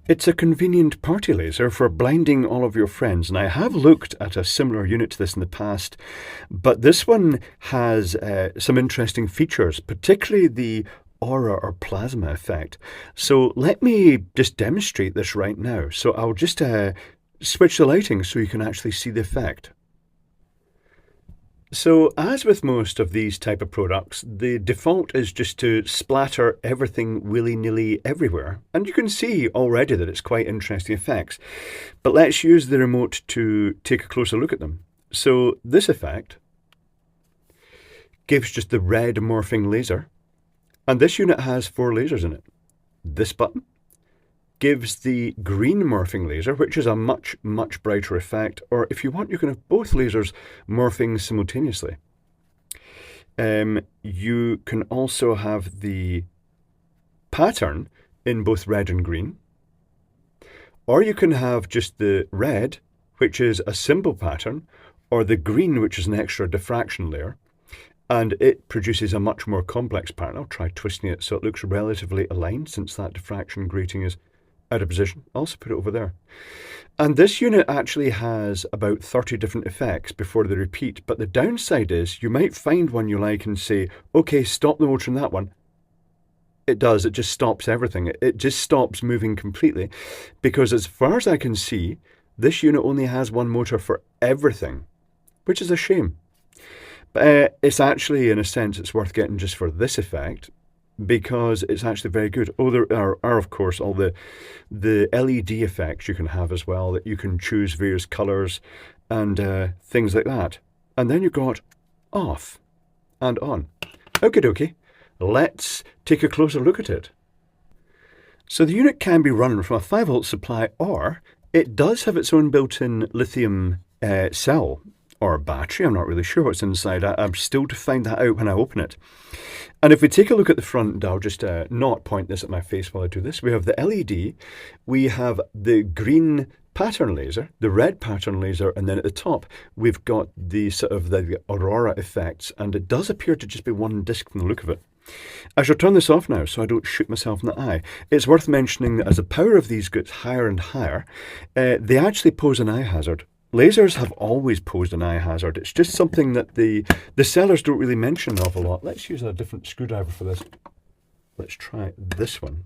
It's a convenient party laser for blinding all of your friends, and I have looked at a similar unit to this in the past, but this one has some interesting features, particularly the aura or plasma effect. So let me just demonstrate this right now. So I'll just switch the lighting so you can actually see the effect. So as with most of these type of products, the default is just to splatter everything willy-nilly everywhere. And you can see already that it's quite interesting effects. But let's use the remote to take a closer look at them. So this effect gives just the red morphing laser. And this unit has 4 lasers in it. This button gives the green morphing laser, which is a much, much brighter effect. Or if you want, you can have both lasers morphing simultaneously. You can also have the pattern in both red and green. Or you can have just the red, which is a simple pattern, or the green, which is an extra diffraction layer. And it produces a much more complex pattern. I'll try twisting it so it looks relatively aligned, since that diffraction grating is out of position. I'll also put it over there. And this unit actually has about 30 different effects before they repeat. But the downside is you might find one you like and say, okay, stop the motor in that one. It does. It just stops everything. It just stops moving completely. Because as far as I can see, this unit only has one motor for everything, which is a shame. But it's actually, in a sense, it's worth getting just for this effect, because it's actually very good. Oh, there are of course, all the LED effects you can have as well, that you can choose various colours and things like that. And then you've got off and on. Okie dokie, let's take a closer look at it. So the unit can be run from a 5-volt supply, or it does have its own built-in lithium cell or battery. I'm not really sure what's inside. I'm still to find that out when I open it. And if we take a look at the front, I'll just not point this at my face while I do this. We have the LED, we have the green pattern laser, the red pattern laser, and then at the top we've got the sort of the aurora effects, and it does appear to just be one disc from the look of it. I shall turn this off now so I don't shoot myself in the eye. It's worth mentioning that as the power of these gets higher and higher, they actually pose an eye hazard. Lasers have always posed an eye hazard. It's just something that the sellers don't really mention an awful lot. Let's use a different screwdriver for this. Let's try this one.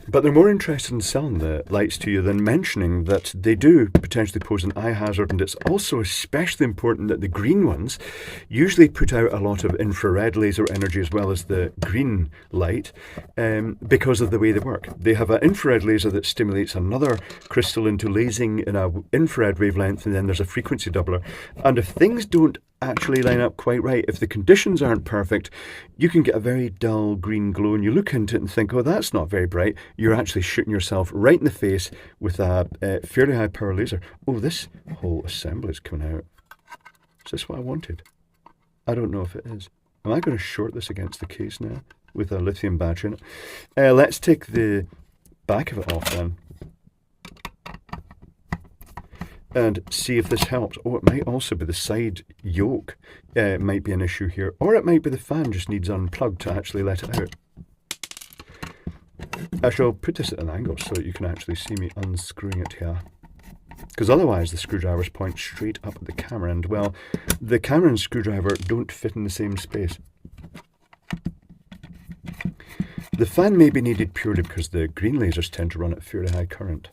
But they're more interested in selling the lights to you than mentioning that they do potentially pose an eye hazard, and it's also especially important that the green ones usually put out a lot of infrared laser energy as well as the green light because of the way they work. They have an infrared laser that stimulates another crystal into lasing in an infrared wavelength, and then there's a frequency doubler. And if things don't actually line up quite right, if the conditions aren't perfect, you can get a very dull green glow, and you look into it and think, oh, that's not very bright. You're actually shooting yourself right in the face with a fairly high power laser. Oh, this whole assembly is coming out. Is this what I wanted? I don't know if it is. Am I going to short this against the case now with a lithium battery in it? Let's take the back of it off then and see if this helps. Oh, it might also be the side yoke. It might be an issue here. Or it might be the fan just needs unplugged to actually let it out. I shall put this at an angle so that you can actually see me unscrewing it here. Because otherwise the screwdrivers point straight up at the camera, and well, the camera and screwdriver don't fit in the same space. The fan may be needed purely because the green lasers tend to run at fairly high current,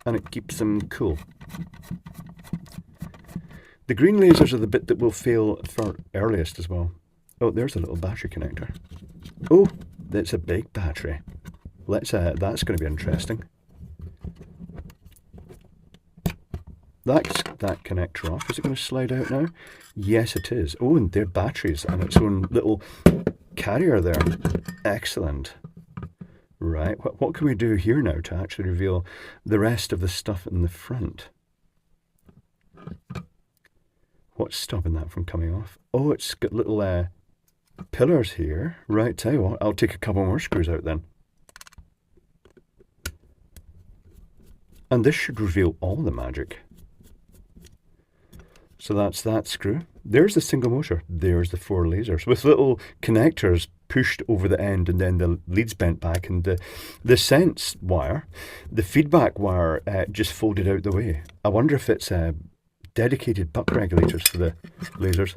and it keeps them cool. The green lasers are the bit that will fail for earliest as well. Oh, there's a little battery connector. Oh, that's a big battery. That's going to be interesting. That's that connector off. Is it going to slide out now? Yes, it is. Oh, and there are batteries and its own little carrier there. Excellent. Right, what can we do here now to actually reveal the rest of the stuff in the front? What's stopping that from coming off? Oh, it's got little pillars here. Right, tell you what, I'll take a couple more screws out then. And this should reveal all the magic. So that's that screw. There's the single motor. There's the 4 lasers with little connectors pushed over the end and then the leads bent back, and the sense wire, the feedback wire, just folded out the way. I wonder if it's dedicated buck regulators for the lasers.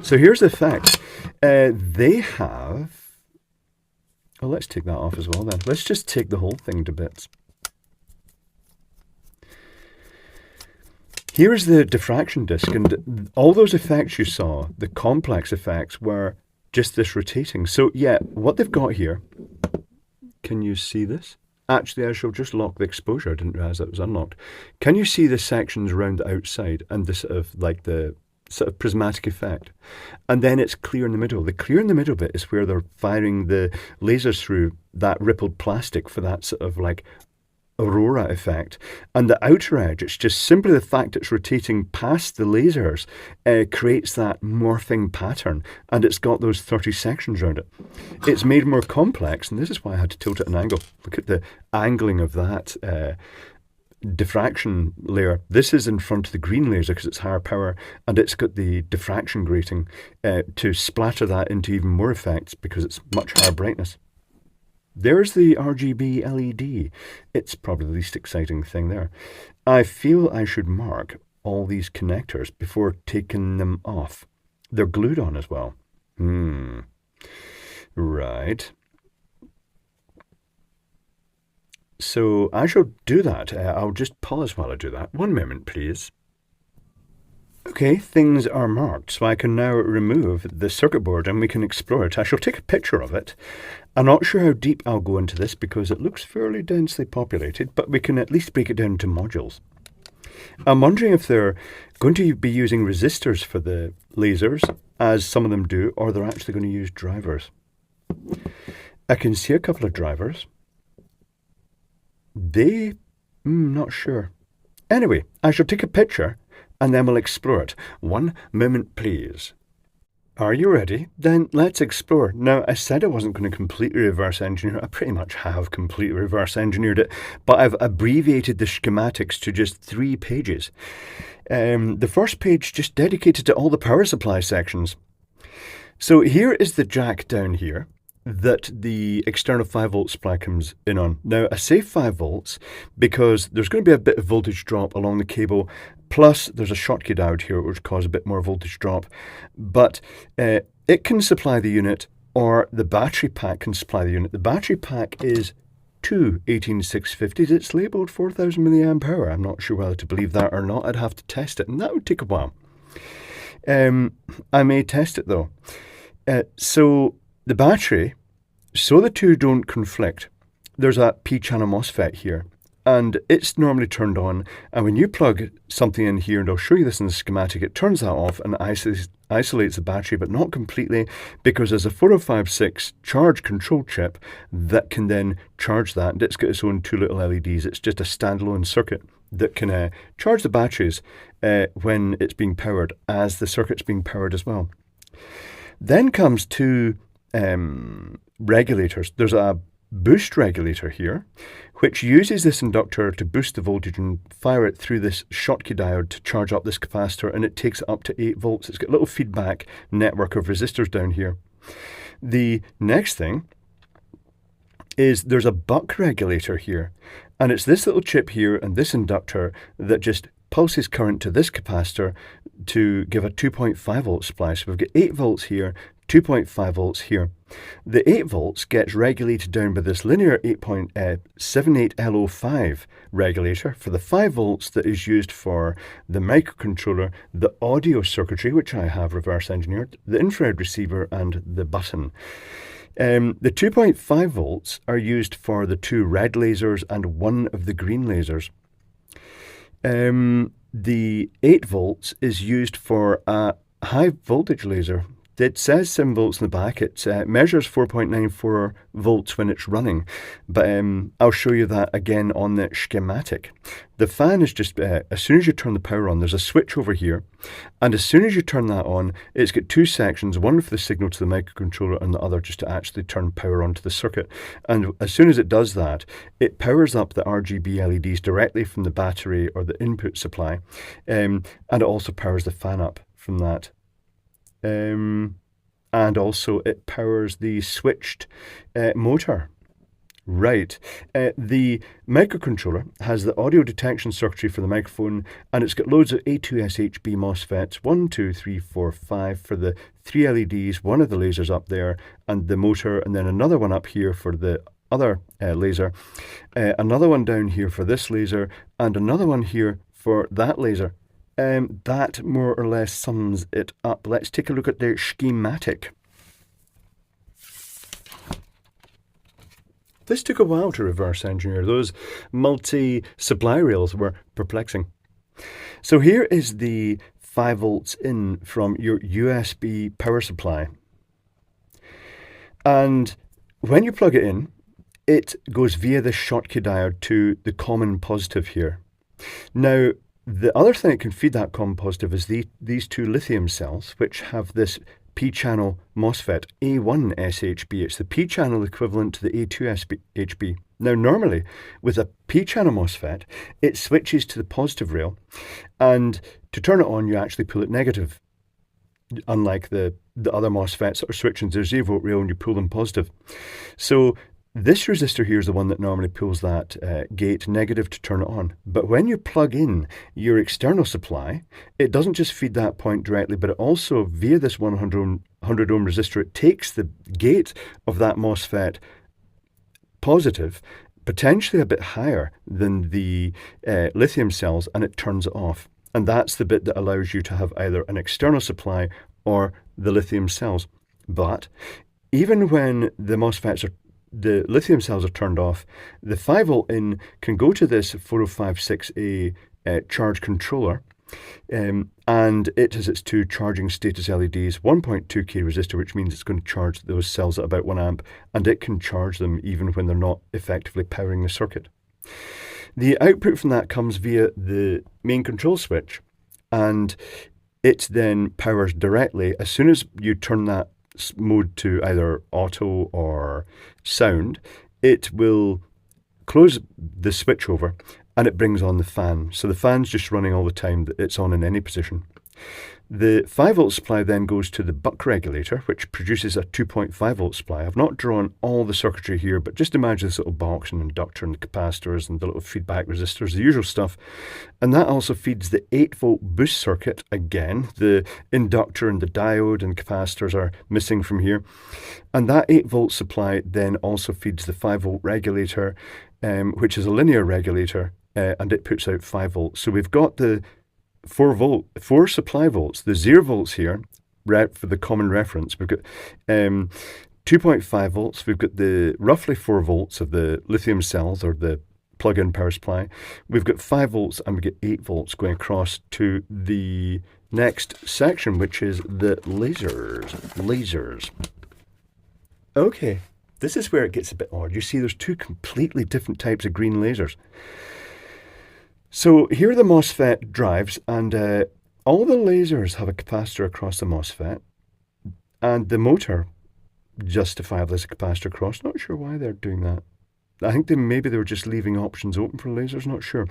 So here's the effect. They have... Oh, let's take that off as well then. Let's just take the whole thing to bits. Here is the diffraction disk, and all those effects you saw, the complex effects, were just this rotating. So yeah, what they've got here, can you see this? Actually, I shall just lock the exposure. I didn't realize that was unlocked. Can you see the sections around the outside and the sort of prismatic effect? And then it's clear in the middle. The clear in the middle bit is where they're firing the lasers through that rippled plastic for that sort of like aurora effect. And the outer edge, it's just simply the fact it's rotating past the lasers creates that morphing pattern, and it's got those 30 sections around it. It's made more complex, and this is why I had to tilt it at an angle. Look at the angling of that diffraction layer. This is in front of the green laser because it's higher power, and it's got the diffraction grating to splatter that into even more effects because it's much higher brightness. There's the RGB LED. It's probably the least exciting thing there. I feel I should mark all these connectors before taking them off. They're glued on as well. Right. So I shall do that. I'll just pause while I do that. One moment, please. Okay, things are marked, so I can now remove the circuit board and we can explore it. I shall take a picture of it. I'm not sure how deep I'll go into this because it looks fairly densely populated, but we can at least break it down into modules. I'm wondering if they're going to be using resistors for the lasers, as some of them do, or they're actually going to use drivers. I can see a couple of drivers. Not sure. Anyway, I shall take a picture and then we'll explore it. One moment, please. Are you ready? Then let's explore. Now, I said I wasn't going to completely reverse engineer. I pretty much have completely reverse engineered it, but I've abbreviated the schematics to just 3 pages. The first page just dedicated to all the power supply sections. So here is the jack down here that the external 5-volt supply comes in on. Now, I say 5 volts because there's going to be a bit of voltage drop along the cable, plus there's a Schottky diode here which cause a bit more voltage drop, but it can supply the unit, or the battery pack can supply the unit. The battery pack is 2 18650s. It's labelled 4000 milliamp hour. I'm not sure whether to believe that or not. I'd have to test it, and that would take a while. I may test it though. So the battery, so the two don't conflict, there's a P-channel MOSFET here, and it's normally turned on, and when you plug something in here, and I'll show you this in the schematic, it turns that off and isolates the battery, but not completely, because there's a 4056 charge control chip that can then charge that, and it's got its own 2 little LEDs. It's just a standalone circuit that can charge the batteries when it's being powered, as the circuit's being powered as well. Then comes 2 regulators. There's a boost regulator here, which uses this inductor to boost the voltage and fire it through this Schottky diode to charge up this capacitor, and it takes it up to 8 volts. It's got a little feedback network of resistors down here. The next thing is there's a buck regulator here, and it's this little chip here and this inductor that just pulses current to this capacitor to give a 2.5 volt supply. So we've got 8 volts here, 2.5 volts here. The 8 volts gets regulated down by this linear 8.78L05 regulator for the 5 volts that is used for the microcontroller, the audio circuitry, which I have reverse engineered, the infrared receiver, and the button. The 2.5 volts are used for the 2 red lasers and 1 of the green lasers. The 8 volts is used for a high voltage laser. It says 7 volts in the back. It measures 4.94 volts when it's running, but I'll show you that again on the schematic. The fan is just, as soon as you turn the power on, there's a switch over here, and as soon as you turn that on, it's got 2 sections, one for the signal to the microcontroller and the other just to actually turn power onto the circuit. And as soon as it does that, it powers up the RGB LEDs directly from the battery or the input supply, and it also powers the fan up from that. and also it powers the switched motor. Right. The microcontroller has the audio detection circuitry for the microphone, and it's got loads of A2SHB MOSFETs, 1, 2, 3, 4, 5 for the 3 LEDs, one of the lasers up there, and the motor, and then another one up here for the other laser, another one down here for this laser, and another one here for that laser. That more or less sums it up. Let's take a look at the schematic. This took a while to reverse engineer. Those multi-supply rails were perplexing. So here is the 5 volts in from your USB power supply. And when you plug it in, it goes via this Schottky diode to the common positive here. Now, the other thing that can feed that common positive is these two lithium cells, which have this P-channel MOSFET A1 SHB. It's the P-channel equivalent to the A2 SHB. Now, normally, with a P-channel MOSFET, it switches to the positive rail, and to turn it on, you actually pull it negative, unlike the other MOSFETs that are switching to the 0 volt rail and you pull them positive. So this resistor here is the one that normally pulls that gate negative to turn it on. But when you plug in your external supply, it doesn't just feed that point directly, but it also, via this 100 ohm resistor, it takes the gate of that MOSFET positive, potentially a bit higher than the lithium cells, and it turns it off. And that's the bit that allows you to have either an external supply or the lithium cells. But even when the lithium cells are turned off, the 5 volt in can go to this 4056A charge controller, and it has its two charging status LEDs, 1.2K resistor, which means it's going to charge those cells at about 1 amp, and it can charge them even when they're not effectively powering the circuit. The output from that comes via the main control switch, and it then powers directly. As soon as you turn that mode to either auto or sound, it will close the switch over and it brings on the fan. So the fan's just running all the time, it's on in any position. The 5 volt supply then goes to the buck regulator, which produces a 2.5 volt supply. I've not drawn all the circuitry here, but just imagine this little box and inductor and the capacitors and the little feedback resistors, the usual stuff. And that also feeds the 8 volt boost circuit. Again, the inductor and the diode and capacitors are missing from here. And that 8 volt supply then also feeds the 5 volt regulator, which is a linear regulator, and it puts out 5 volts. So we've got the 4 supply volts, the 0 volts here, for the common reference. We've got 2.5 volts, we've got the roughly 4 volts of the lithium cells or the plug-in power supply. We've got 5 volts and we get 8 volts going across to the next section, which is the lasers. Okay, this is where it gets a bit odd. You see there's two completely different types of green lasers. So here are the MOSFET drives, and all the lasers have a capacitor across the MOSFET, and the motor justifiably has a capacitor across. Not sure why they're doing that. I think maybe they were just leaving options open for lasers, not sure.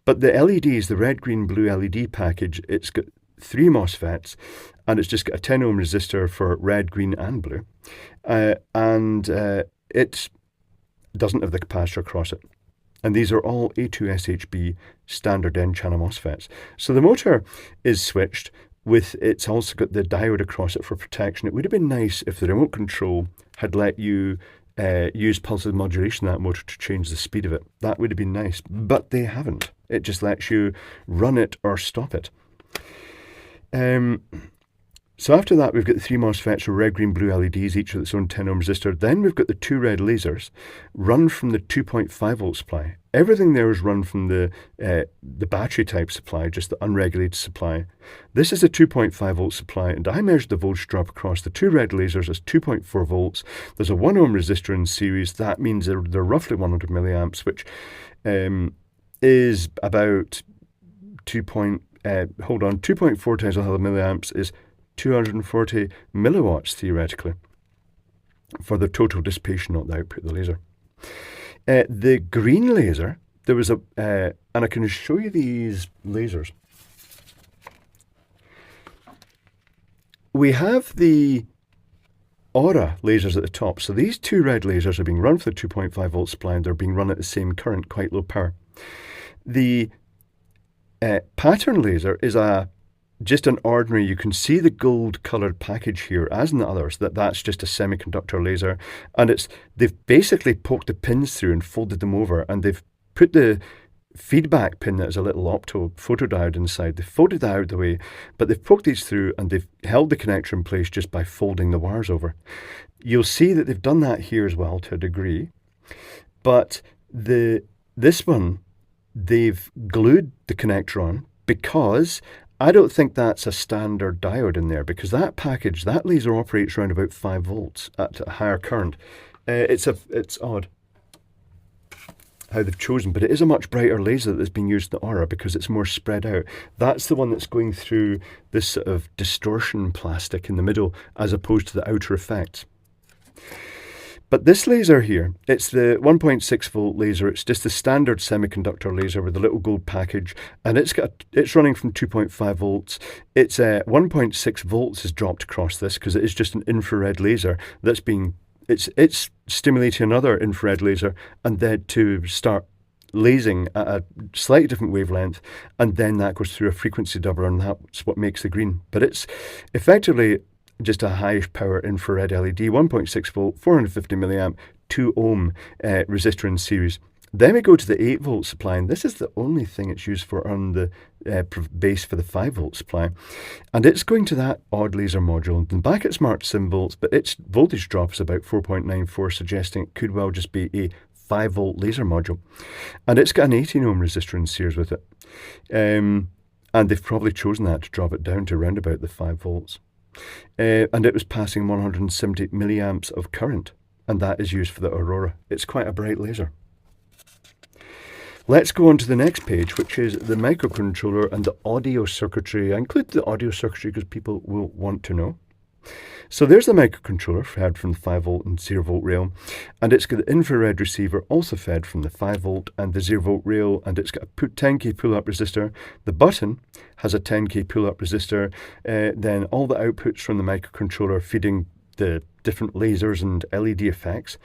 But the LEDs, the red, green, blue LED package, it's got 3 MOSFETs, and it's just got a 10 ohm resistor for red, green, and blue. And it doesn't have the capacitor across it. And these are all A2SHB standard N-channel MOSFETs. So the motor is switched with, it's also got the diode across it for protection. It would have been nice if the remote control had let you use pulse modulation of that motor to change the speed of it. That would have been nice, but they haven't. It just lets you run it or stop it. So after that, we've got the 3 MOSFETs with red, green, blue LEDs, each with its own 10 ohm resistor. Then we've got the 2 red lasers run from the 2.5 volt supply. Everything there is run from the battery type supply, just the unregulated supply. This is a 2.5 volt supply, and I measured the voltage drop across the 2 red lasers as 2.4 volts. There's a 1 ohm resistor in series. That means they're roughly 100 milliamps, which is about 2.4 times 100 milliamps is 240 milliwatts theoretically for the total dissipation, not the output of the laser. The green laser, there was and I can show you these lasers. We have the aura lasers at the top. So these two red lasers are being run for the 2.5 volt supply, and they're being run at the same current, quite low power. The pattern laser is just an ordinary, you can see the gold coloured package here, as in the others, that's just a semiconductor laser, and they've basically poked the pins through and folded them over, and they've put the feedback pin that is a little opto photodiode inside. They've folded that out of the way, but they've poked these through and they've held the connector in place just by folding the wires over. You'll see that they've done that here as well to a degree, but this one, they've glued the connector on, because I don't think that's a standard diode in there, because that package, that laser operates around about 5 volts at a higher current. It's odd how they've chosen, but it is a much brighter laser that's being used in the aura because it's more spread out. That's the one that's going through this sort of distortion plastic in the middle, as opposed to the outer effects. But this laser here, it's the 1.6 volt laser. It's just the standard semiconductor laser with the little gold package, and it's running from 2.5 volts. It's 1.6 volts is dropped across this because it is just an infrared laser that's it's stimulating another infrared laser, and then to start lasing at a slightly different wavelength, and then that goes through a frequency doubler, and that's what makes the green. But it's effectively just a high power infrared LED, 1.6 volt, 450 milliamp, 2 ohm resistor in series. Then we go to the 8 volt supply, and this is the only thing it's used for on the base for the 5 volt supply. And it's going to that odd laser module. And back it's marked 7 volts, but its voltage drop is about 4.94, suggesting it could well just be a 5 volt laser module. And it's got an 18 ohm resistor in series with it. And they've probably chosen that to drop it down to around about the 5 volts. And it was passing 170 milliamps of current, and that is used for the aurora. It's quite a bright laser. Let's go on to the next page, which is the microcontroller and the audio circuitry. I include the audio circuitry because people will want to know. So there's the microcontroller fed from the 5 volt and 0 volt rail, and it's got the infrared receiver also fed from the 5 volt and the 0 volt rail, and it's got a 10k pull-up resistor. The button has a 10k pull-up resistor, then all the outputs from the microcontroller feeding the different lasers and LED effects.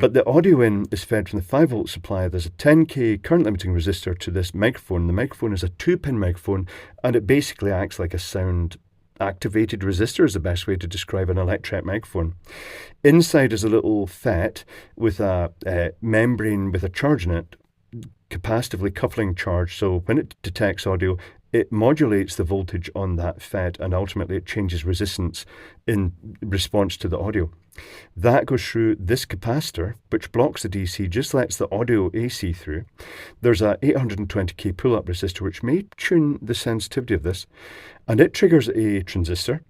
But the audio in is fed from the 5 volt supply. There's a 10k current limiting resistor to this microphone. The microphone is a 2-pin microphone, and it basically acts like a sound activated resistor is the best way to describe an electret microphone. Inside is a little FET with a membrane with a charge in it, capacitively coupling charge, so when it detects audio, it modulates the voltage on that FET, and ultimately it changes resistance in response to the audio. That goes through this capacitor, which blocks the DC, just lets the audio AC through. There's a 820k pull-up resistor, which may tune the sensitivity of this, and it triggers a transistor,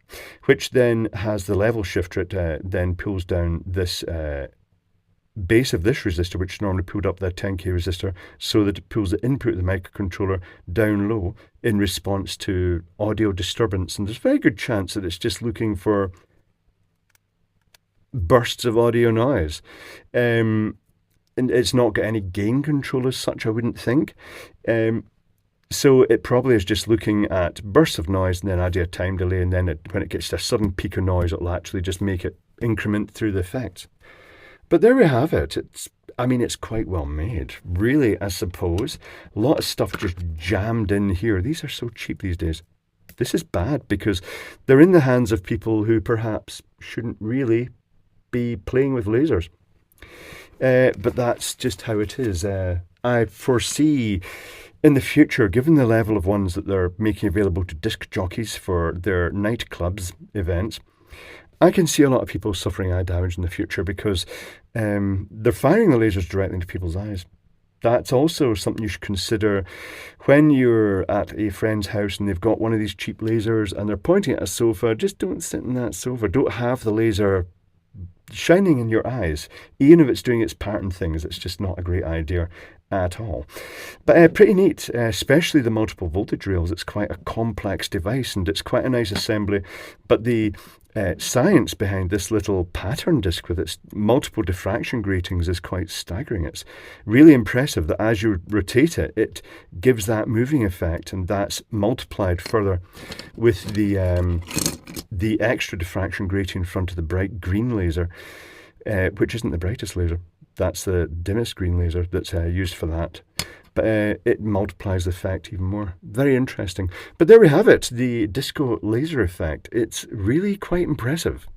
which then has the level shifter. It then pulls down this base of this resistor, which normally pulled up the 10k resistor, so that it pulls the input of the microcontroller down low in response to audio disturbance. And there's a very good chance that it's just looking for bursts of audio noise. And it's not got any gain control as such, I wouldn't think. So it probably is just looking at bursts of noise and then add a time delay, and then when it gets to a sudden peak of noise, it'll actually just make it increment through the effects. But there we have it. It's quite well made, really, I suppose. A lot of stuff just jammed in here. These are so cheap these days. This is bad because they're in the hands of people who perhaps shouldn't really be playing with lasers. But that's just how it is. I foresee in the future, given the level of ones that they're making available to disc jockeys for their nightclubs events, I can see a lot of people suffering eye damage in the future because they're firing the lasers directly into people's eyes. That's also something you should consider when you're at a friend's house and they've got one of these cheap lasers and they're pointing at a sofa. Just don't sit in that sofa. Don't have the laser shining in your eyes. Even if it's doing its pattern things, it's just not a great idea at all. But pretty neat, especially the multiple voltage rails. It's quite a complex device and it's quite a nice assembly. But the science behind this little pattern disc with its multiple diffraction gratings is quite staggering. It's really impressive that as you rotate it, it gives that moving effect, and that's multiplied further with the extra diffraction grating in front of the bright green laser, which isn't the brightest laser. That's the dimmest green laser that's used for that. But it multiplies the effect even more. Very interesting. But there we have it, the disco laser effect. It's really quite impressive.